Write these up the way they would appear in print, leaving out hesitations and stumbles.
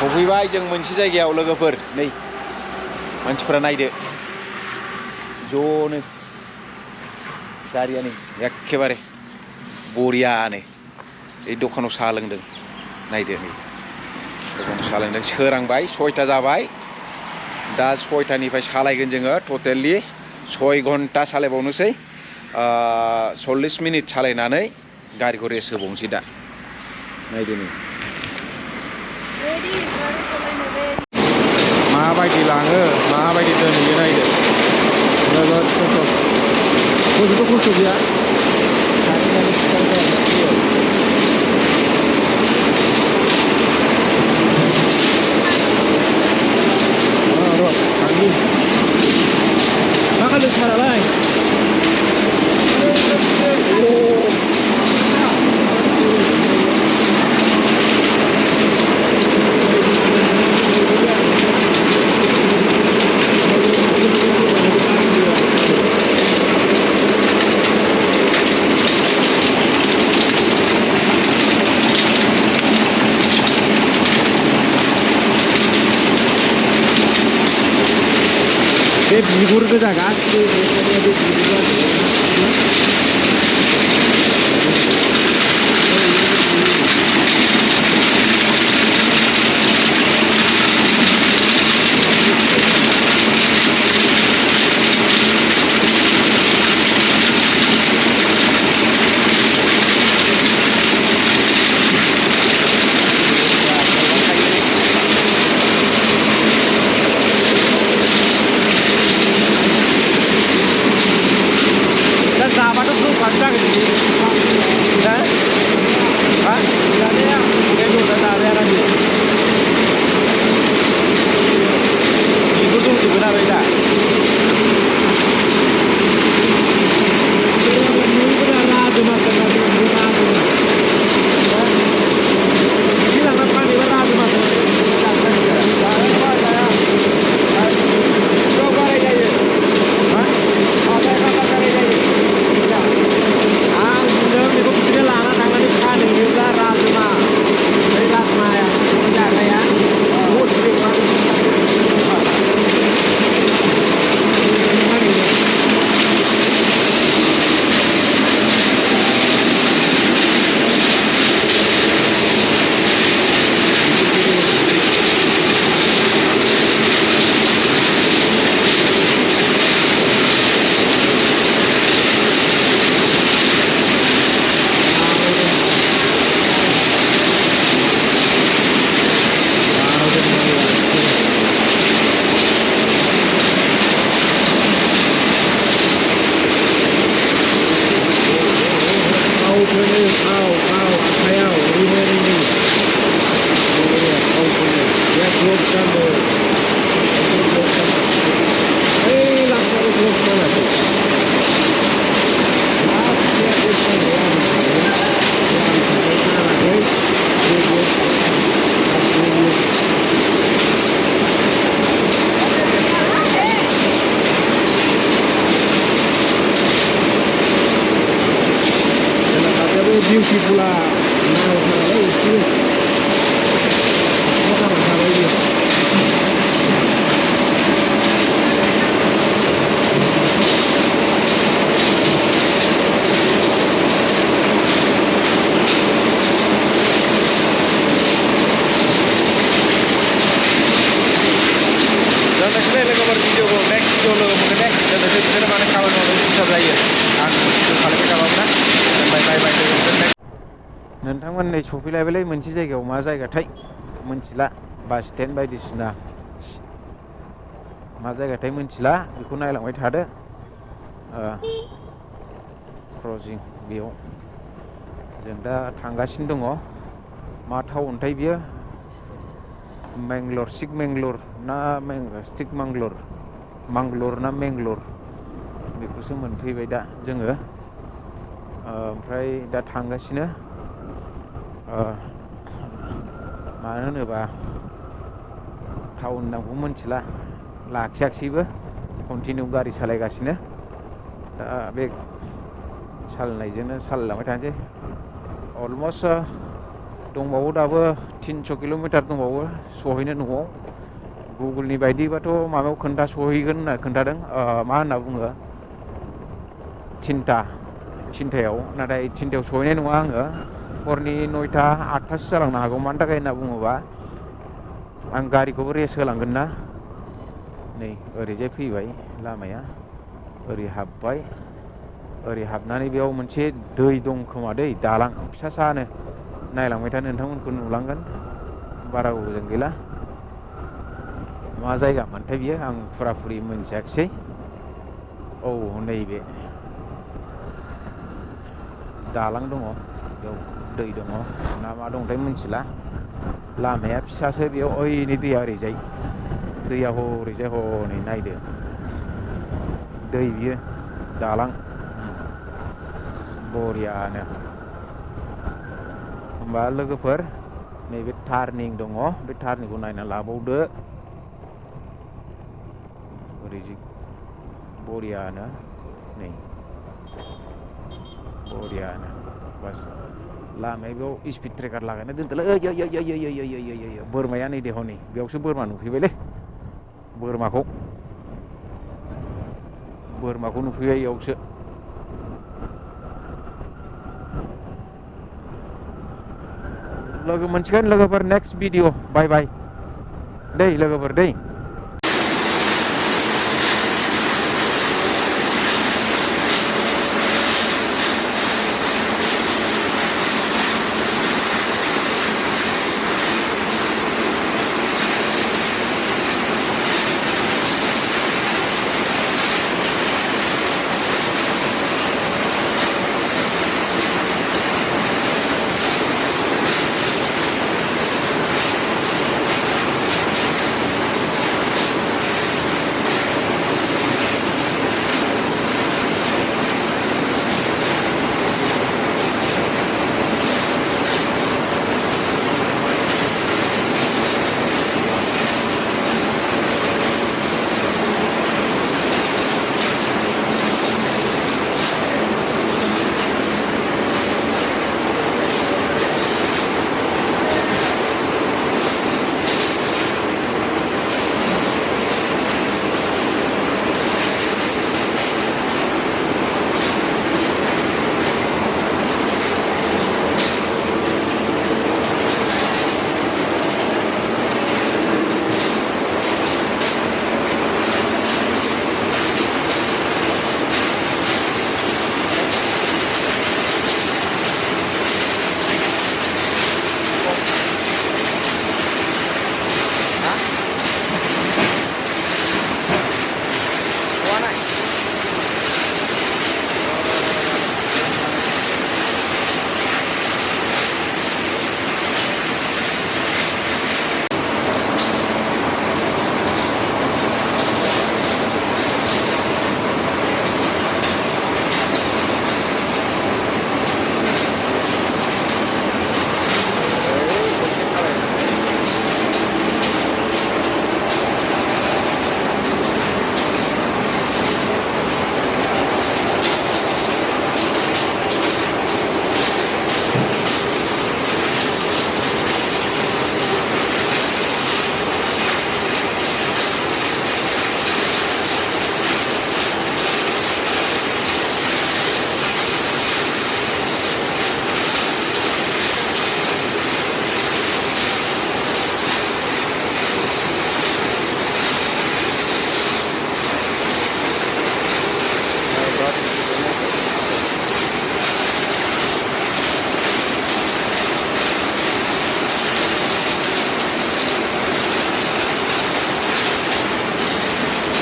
सफैबाय जों मोनसे जायगायाव लोगोफोर नै मानसिफोरा नायदो ज'नो गारियानो एखेबारे बरियानो बे दखानाव साहा लोंदों नायदो नै दखानाव साहा लोंदों सोरांबाय 6टा जाबाय दा 6टानिफ्राय सालायगोन जोङो टटेलि 6 घन्टा सालायबावनोसै 40 मिनिट सालायनानै गारिखौ रेस्ट होबावनोसै दा नायदो नै माबायदि लाङो माबायदि दोनहैयो नायदो जोबोद खस्थ' गैया मा खालामदों सारालाय बे बिगुर गोजा गासिबो बे बिगुरा beautiful lah. नोंथांमोन नै सफैलायबायलै मोनसे जायगायाव मा जायगाथाय मोनथिला बास स्टेन्ड बायदिसिना मा जायगाथाय मोनथिला बेखौ नायलांबाय थादो क्रसिं बेयाव जों दा थांगासिनो दङ मा टाउनथाय बियो मेंगलर चिकमेंगलर ना मांगलर ना मेंगलर बेखौसो मोनफैबाय दा जोङो ओमफ्राय दा थांगासिनो मानो होनोबा टाउन नामखौ मोनथिला लाखियाखिसैबो कन्टिनिउ गारि सालायगासिनो दा बे सालायनायजोंनो सालायलांबाय थानोसै अलमस्ट दंबावो दाबो 300 किल'मिटार दंबावो सहैनो न'आव। गुगोलनि बायदिबाथ' माबायाव सहैगोन होनना खोन्थादों, मा होनना बुङो, 3टायाव। नाथाय 3टायाव सहैनाय नङा आङो, हरनि 9टा 8टासो जालांनो हागौ। मानि थाखाय होनना बुङोबा आं गारिखौबो रेस्ट होलांगोन ना। नै ओरैजाय फैबाय लामाया, ओरै हाबबाय, ओरै हाबनानै बेयाव मोनसे दै दं खोमा दै, दालां फिसा सानो। नायलांबाय था, नोंथांमोनखौ नुलांगोन, बारा गोजान गैला। मा जायगा मोनथाय बियो, आं फुराफुरि मोनथियाखिसै। औ नैबे दालां दङ, बेयाव दै दङ ना मा दंथाय मिथिला। लामाया फिसासो बेयाव, ओइनै दैया ओरैजाय, दैया हरैजाय हनै नायदो, दै बियो दालां बरियानो। होमबा लोगोफोर, नैबे टार्निं दङ, बे टार्निंखौ नायना लाबावदो। ओरैजि बरियानो, नै बरियानो। बास लामाया बेयाव स्पिड ट्रेकार लागायना दोनदोलै। ओइ बोरमाया नै दे हनै, बेयावसो बोरमा नुफैबायलै, बोरमाखौ नुफैबाय इयावसो। लोगो मोनसिगोन लोगोफोर नेक्स्ट भिडिअ। बाय बाय दै लोगोफोर दै।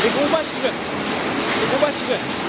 बेखौ बासिगोन